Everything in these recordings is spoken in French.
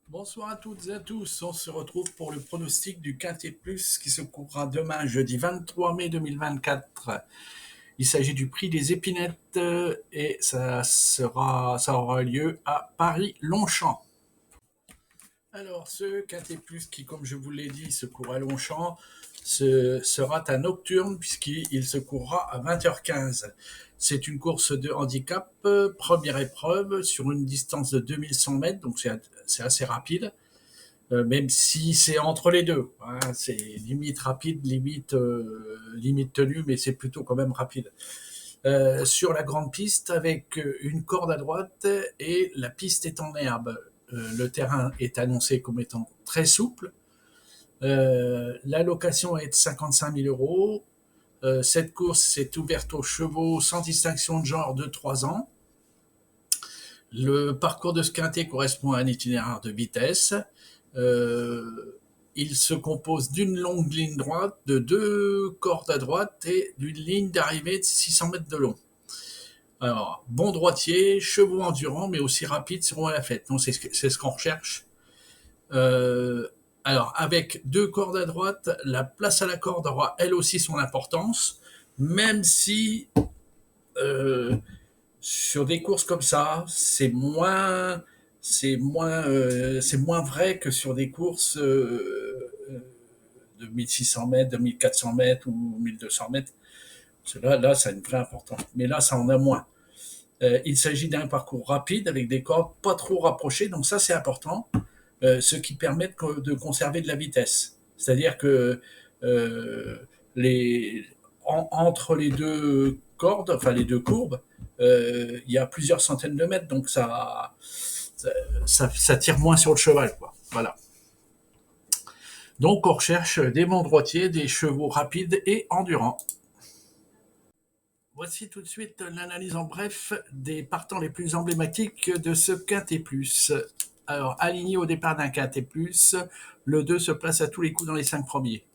Bonsoir à toutes et à tous. On se retrouve pour le pronostic du Quintet Plus qui se courra demain, jeudi 23 mai 2024. Il s'agit du prix des épinettes et ça aura lieu à Paris-Longchamp. Alors, ce Quintet Plus qui, comme je vous l'ai dit, se court à Longchamp, sera un nocturne puisqu'il se courra à 20h15. C'est une course de handicap, première épreuve sur une distance de 2100 mètres, donc c'est assez rapide. Même si c'est entre les deux. Hein, c'est limite rapide, limite tenue, mais c'est plutôt quand même rapide. Sur la grande piste avec une corde à droite et la piste est en herbe. Le terrain est annoncé comme étant très souple. La location est de 55 000 euros. Cette course est ouverte aux chevaux sans distinction de genre de 3 ans. Le parcours de ce quintet correspond à un itinéraire de vitesse. Euh, il se compose d'une longue ligne droite, de deux cordes à droite et d'une ligne d'arrivée de 600 mètres de long. Alors, bon droitier, chevaux endurants, mais aussi rapides seront à la fête. Donc, c'est ce qu'on recherche. Euh, alors, avec deux cordes à droite, la place à la corde aura elle aussi son importance, même si euh, sur des courses comme ça, c'est moins vrai que sur des courses de 1600 mètres, de 1400 mètres ou 1200 mètres. Là, ça a une vraie importance. Mais là, ça en a moins. Il s'agit d'un parcours rapide avec des cordes pas trop rapprochées, donc ça, c'est important, ce qui permet de conserver de la vitesse. C'est-à-dire que euh, les, entre les deux cordes, enfin les deux courbes, il y a plusieurs centaines de mètres, donc ça tire moins sur le cheval, quoi. Voilà. Donc on recherche des bons droitiers, des chevaux rapides et endurants. Voici tout de suite l'analyse en bref des partants les plus emblématiques de ce Quintet Plus. Alors, aligné au départ d'un Quintet Plus, le 2 se place à tous les coups dans les 5 premiers.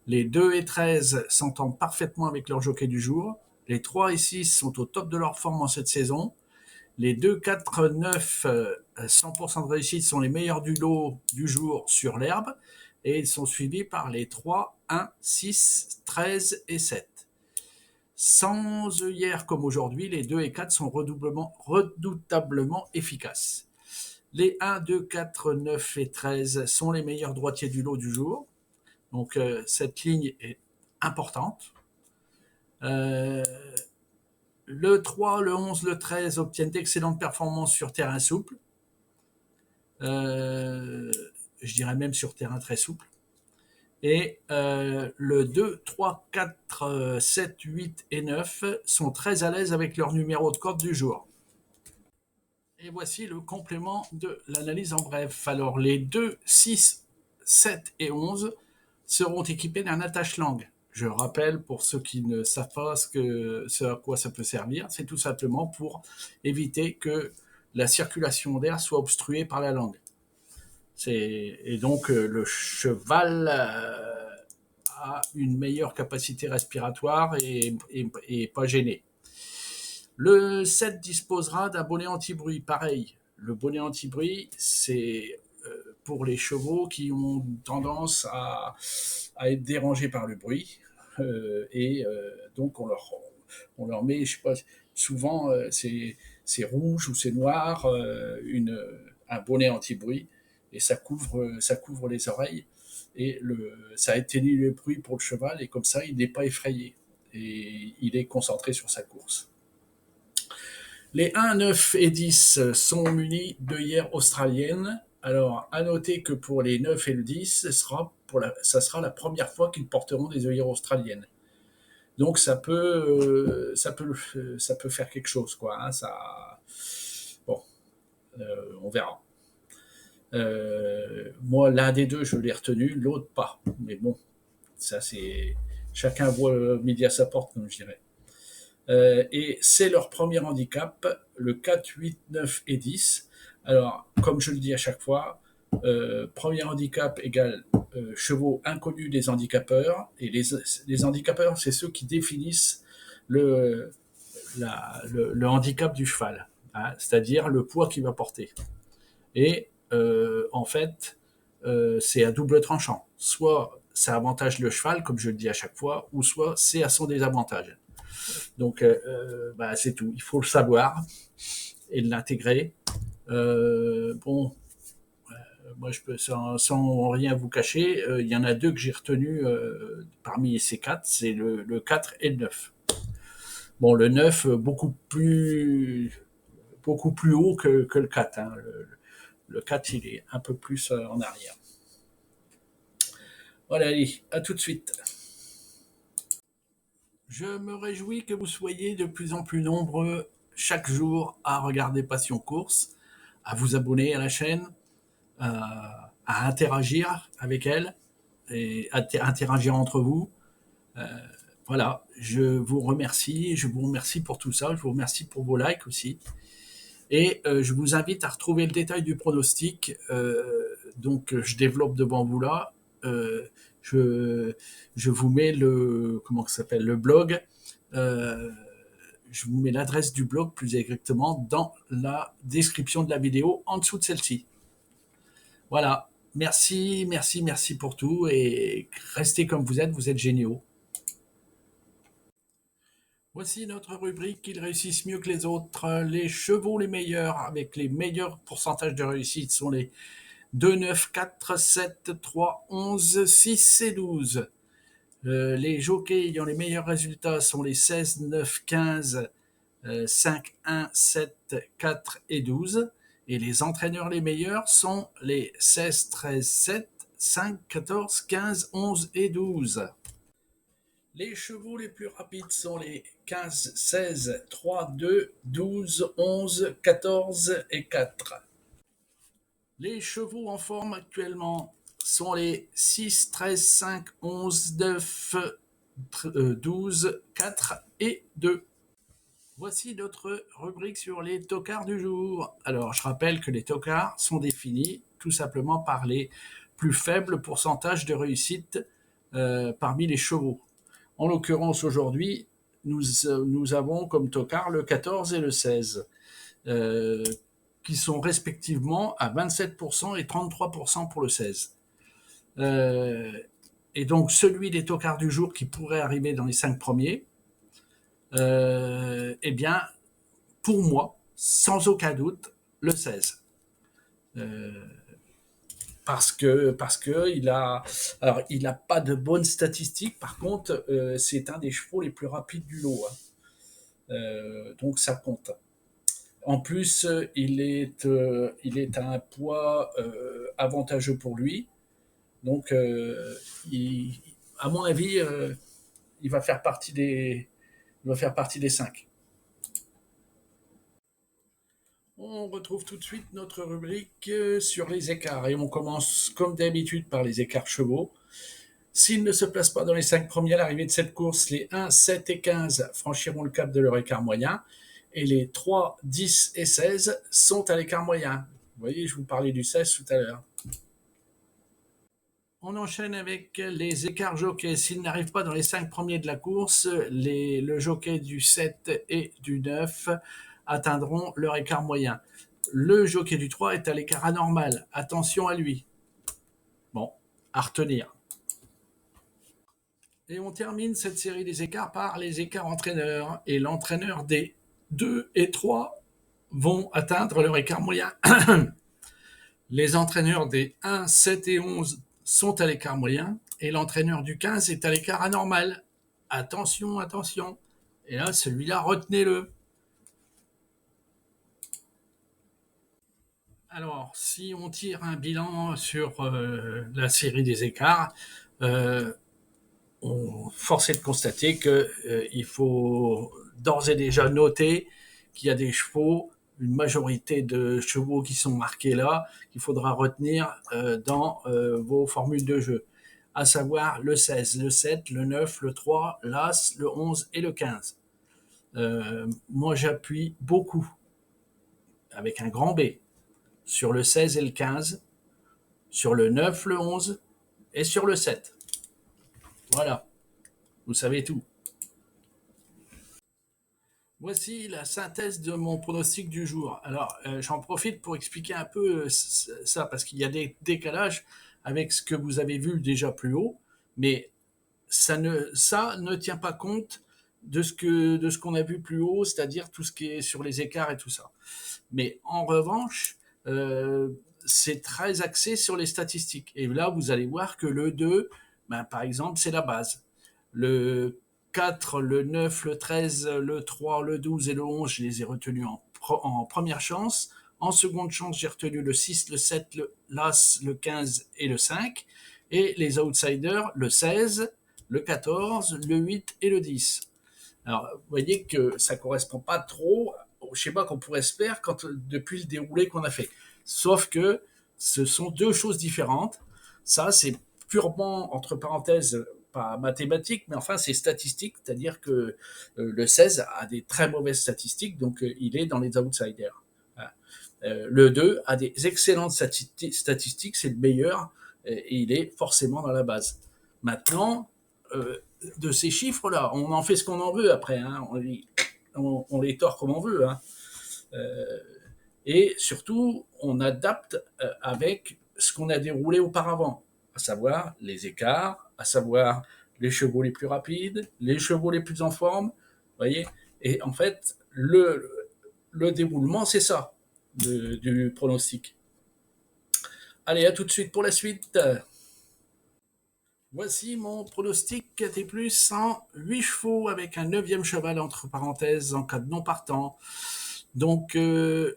Les 2 et 13 s'entendent parfaitement avec leur jockey du jour. Les 3 et 6 sont au top de leur forme en cette saison. Les 2, 4, 9, 100% de réussite sont les meilleurs du lot du jour sur l'herbe. Et ils sont suivis par les 3, 1, 6, 13 et 7. Sans œillères comme aujourd'hui, les 2 et 4 sont redoutablement efficaces. Les 1, 2, 4, 9 et 13 sont les meilleurs droitiers du lot du jour. Donc cette ligne est importante. Euh, le 3, le 11, le 13 obtiennent d'excellentes performances sur terrain souple. Euh, je dirais même sur terrain très souple. Et le 2, 3, 4, 7, 8 et 9 sont très à l'aise avec leur numéro de corde du jour. Et voici le complément de l'analyse en bref. Alors les 2, 6, 7 et 11 seront équipés d'un attache-langue. Je rappelle pour ceux qui ne savent pas ce à quoi ça peut servir, c'est tout simplement pour éviter que la circulation d'air soit obstruée par la langue. Et donc le cheval a une meilleure capacité respiratoire et pas gêné. Le 7 disposera d'un bonnet anti-bruit. Pareil, le bonnet anti-bruit, c'est pour les chevaux qui ont tendance à être dérangés par le bruit. Donc, on leur met, je sais pas, souvent, c'est rouge ou c'est noir, un bonnet anti-bruit, et ça couvre les oreilles. Et ça atténue le bruit pour le cheval, et comme ça, il n'est pas effrayé. Et il est concentré sur sa course. Les 1, 9 et 10 sont munis d'œillères australiennes. Alors, à noter que pour les 9 et le 10, ça sera la première fois qu'ils porteront des œillères australiennes. Donc, ça peut faire quelque chose, quoi. Hein, bon, on verra. Moi, l'un des deux, je l'ai retenu, l'autre pas. Mais bon, ça, c'est. Chacun voit midi à sa porte, comme je dirais. Et c'est leur premier handicap, le 4, 8, 9 et 10. Alors, comme je le dis à chaque fois, premier handicap égale chevaux inconnus des handicapeurs. Et les handicapeurs, c'est ceux qui définissent le, le handicap du cheval, hein, c'est-à-dire le poids qu'il va porter. Et en fait, c'est à double tranchant. Soit ça avantage le cheval, comme je le dis à chaque fois, ou soit c'est à son désavantage. Donc, c'est tout. Il faut le savoir et l'intégrer. Bon, moi, je peux, sans rien vous cacher, il y en a deux que j'ai retenus parmi ces quatre, c'est le 4 et le 9. Bon, le 9, beaucoup plus haut que le 4. Hein. Le 4, il est un peu plus en arrière. Voilà, allez, à tout de suite. Je me réjouis que vous soyez de plus en plus nombreux chaque jour à regarder Passion Course, à vous abonner à la chaîne, à interagir avec elle et à interagir entre vous. Voilà, je vous remercie pour tout ça, je vous remercie pour vos likes aussi. Et je vous invite à retrouver le détail du pronostic. Donc, je développe devant vous là. Euh, je, je vous mets comment ça s'appelle, le blog. Euh, je vous mets l'adresse du blog plus exactement dans la description de la vidéo en dessous de celle-ci. Voilà. Merci, merci, merci pour tout et restez comme vous êtes géniaux. Voici notre rubrique Ils réussissent mieux que les autres. Les chevaux les meilleurs avec les meilleurs pourcentages de réussite sont les 2, 9, 4, 7, 3, 11, 6 et 12. Les jockeys ayant les meilleurs résultats sont les 16, 9, 15, 5, 1, 7, 4 et 12. Et les entraîneurs les meilleurs sont les 16, 13, 7, 5, 14, 15, 11 et 12. Les chevaux les plus rapides sont les 15, 16, 3, 2, 12, 11, 14 et 4. Les chevaux en forme actuellement sont les 6, 13, 5, 11, 9, 12, 4 et 2. Voici notre rubrique sur les tocards du jour. Alors, je rappelle que les tocards sont définis tout simplement par les plus faibles pourcentages de réussite parmi les chevaux. En l'occurrence, aujourd'hui, nous avons comme tocard le 14 et le 16, qui sont respectivement à 27% et 33% pour le 16. Et donc, celui des tocards du jour qui pourrait arriver dans les 5 premiers, eh bien, pour moi, sans aucun doute, le 16. Parce que il n'a pas de bonnes statistiques. Par contre, c'est un des chevaux les plus rapides du lot. Hein. Donc ça compte. En plus, il est à un poids avantageux pour lui. Donc, à mon avis, il va faire partie des 5. On retrouve tout de suite notre rubrique sur les écarts et on commence comme d'habitude par les écarts chevaux. S'ils ne se placent pas dans les 5 premiers à l'arrivée de cette course, les 1, 7 et 15 franchiront le cap de leur écart moyen et les 3, 10 et 16 sont à l'écart moyen. Vous voyez, je vous parlais du 16 tout à l'heure. On enchaîne avec les écarts jockeys. S'ils n'arrivent pas dans les 5 premiers de la course, le jockey du 7 et du 9 atteindront leur écart moyen. Le jockey du 3 est à l'écart anormal. Attention à lui. Bon, à retenir. Et on termine cette série des écarts par les écarts entraîneurs. Et l'entraîneur des 2 et 3 vont atteindre leur écart moyen. Les entraîneurs des 1, 7 et 11 sont à l'écart moyen. Et l'entraîneur du 15 est à l'écart anormal. Attention, attention. Et là, celui-là, retenez-le. Alors, si on tire un bilan sur la série des écarts, force est de constater qu'il faut d'ores et déjà noter qu'il y a des chevaux, une majorité de chevaux qui sont marqués là, qu'il faudra retenir dans vos formules de jeu, à savoir le 16, le 7, le 9, le 3, l'As, le 11 et le 15. Moi, j'appuie beaucoup, avec un grand B, sur le 16 et le 15, sur le 9, le 11 et sur le 7. Voilà, vous savez tout. Voici la synthèse de mon pronostic du jour. Alors, j'en profite pour expliquer un peu ça, parce qu'il y a des décalages avec ce que vous avez vu déjà plus haut, mais ça ne tient pas compte de ce qu'on a vu plus haut, c'est-à-dire tout ce qui est sur les écarts et tout ça. Mais en revanche, euh, c'est très axé sur les statistiques. Et là, vous allez voir que le 2, ben, par exemple, c'est la base. Le 4, le 9, le 13, le 3, le 12 et le 11, je les ai retenus en première chance. En seconde chance, j'ai retenu le 6, le 7, l'As, le 15 et le 5. Et les outsiders, le 16, le 14, le 8 et le 10. Alors, vous voyez que ça ne correspond pas trop au schéma qu'on pourrait se faire depuis le déroulé qu'on a fait. Sauf que ce sont deux choses différentes. Ça, c'est purement, entre parenthèses, pas mathématique, mais enfin, c'est statistique, c'est-à-dire que le 16 a des très mauvaises statistiques, donc il est dans les outsiders. Voilà. Le 2 a des excellentes statistiques, c'est le meilleur, et il est forcément dans la base. Maintenant, de ces chiffres-là, on en fait ce qu'on en veut après, hein, on les tord comme on veut. Hein. Et surtout, on adapte avec ce qu'on a déroulé auparavant, à savoir les écarts, à savoir les chevaux les plus rapides, les chevaux les plus en forme, voyez. Et en fait, le déroulement, c'est ça, du pronostic. Allez, à tout de suite pour la suite. Voici mon pronostic KT+, en 8 chevaux avec un 9e cheval entre parenthèses en cas de non partant. Donc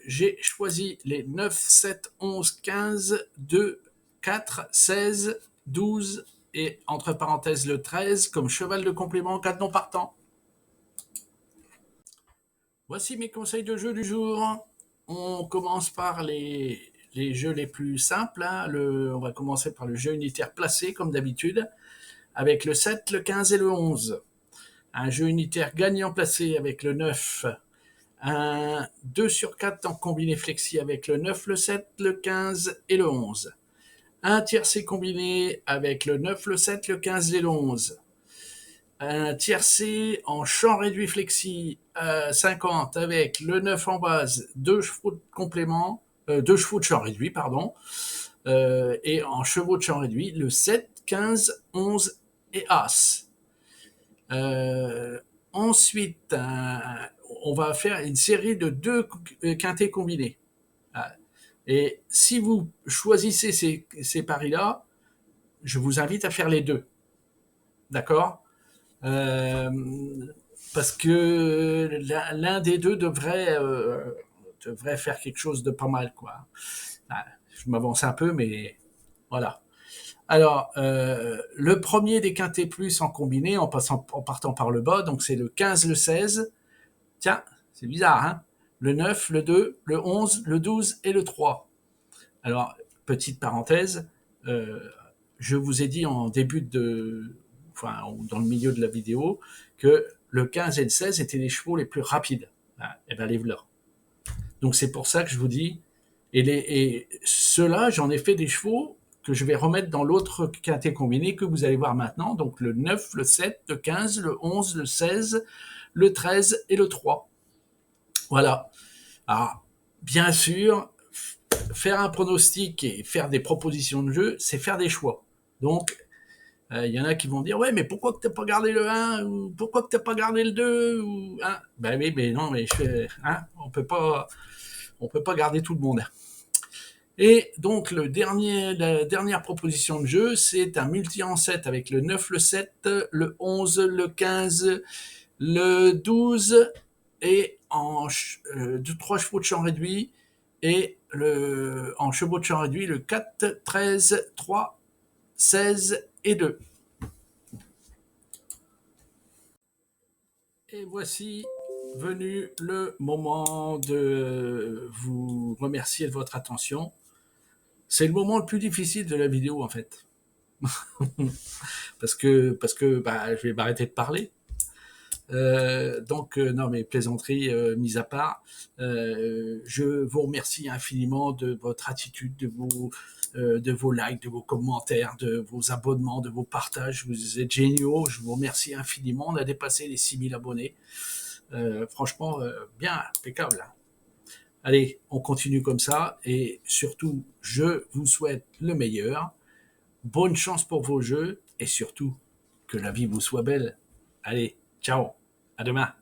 j'ai choisi les 9, 7, 11, 15, 2, 4, 16, 12 et entre parenthèses le 13 comme cheval de complément en cas de non partant. Voici mes conseils de jeu du jour. On commence par les jeux les plus simples. Hein. On va commencer par le jeu unitaire placé comme d'habitude avec le 7, le 15 et le 11. Un jeu unitaire gagnant placé avec le 9. Un 2 sur 4 en combiné flexi avec le 9, le 7, le 15 et le 11. Un tiercé combiné avec le 9, le 7, le 15 et le 11. Un tiercé en champ réduit flexi à 50 avec le 9 en base, 2 chevaux de complément, 2 chevaux de champ réduit, pardon, et en chevaux de champ réduit, le 7, 15, 11 et As. Ensuite, on va faire une série de 2 quintés combinés. Et si vous choisissez ces paris-là, je vous invite à faire les deux. D'accord euh, Parce que l'un des deux devrait faire quelque chose de pas mal, quoi. Je m'avance un peu, mais voilà. Alors, le premier des quintés plus en combiné, en partant par le bas, donc c'est le 15, le 16. Tiens, c'est bizarre, hein. Le 9, le 2, le 11, le 12 et le 3. Alors, petite parenthèse, euh, je vous ai dit en début enfin, dans le milieu de la vidéo, que le 15 et le 16 étaient les chevaux les plus rapides. Ah, et bien, les voilà. Donc, c'est pour ça que je vous dis, et ceux-là, j'en ai fait des chevaux que je vais remettre dans l'autre quintet combiné que vous allez voir maintenant. Donc, le 9, le 7, le 15, le 11, le 16, le 13 et le 3. Voilà. Alors, bien sûr, faire un pronostic et faire des propositions de jeu, c'est faire des choix. Donc, il y en a qui vont dire, ouais, mais pourquoi que t'as pas gardé le 1 ou pourquoi que t'as pas gardé le 2 ou, hein. Ben oui, mais non, mais hein, on peut pas garder tout le monde. Et donc, la dernière proposition de jeu, c'est un multi en 7 avec le 9, le 7, le 11, le 15, le 12 et en 3 chevaux de champ réduit et en chevaux de champ réduit le 4, 13, 3, 16 et 2. Et voici venu le moment de vous remercier de votre attention. C'est le moment le plus difficile de la vidéo en fait. parce que bah, je vais m'arrêter de parler. Donc, non, mais plaisanterie mise à part, je vous remercie infiniment de votre attitude, de vos likes, de vos commentaires, de vos abonnements, de vos partages. Vous êtes géniaux. Je vous remercie infiniment. On a dépassé les 6000 abonnés. Franchement, bien, impeccable. Allez, on continue comme ça et surtout, je vous souhaite le meilleur. Bonne chance pour vos jeux et surtout, que la vie vous soit belle. Allez, ciao, à demain.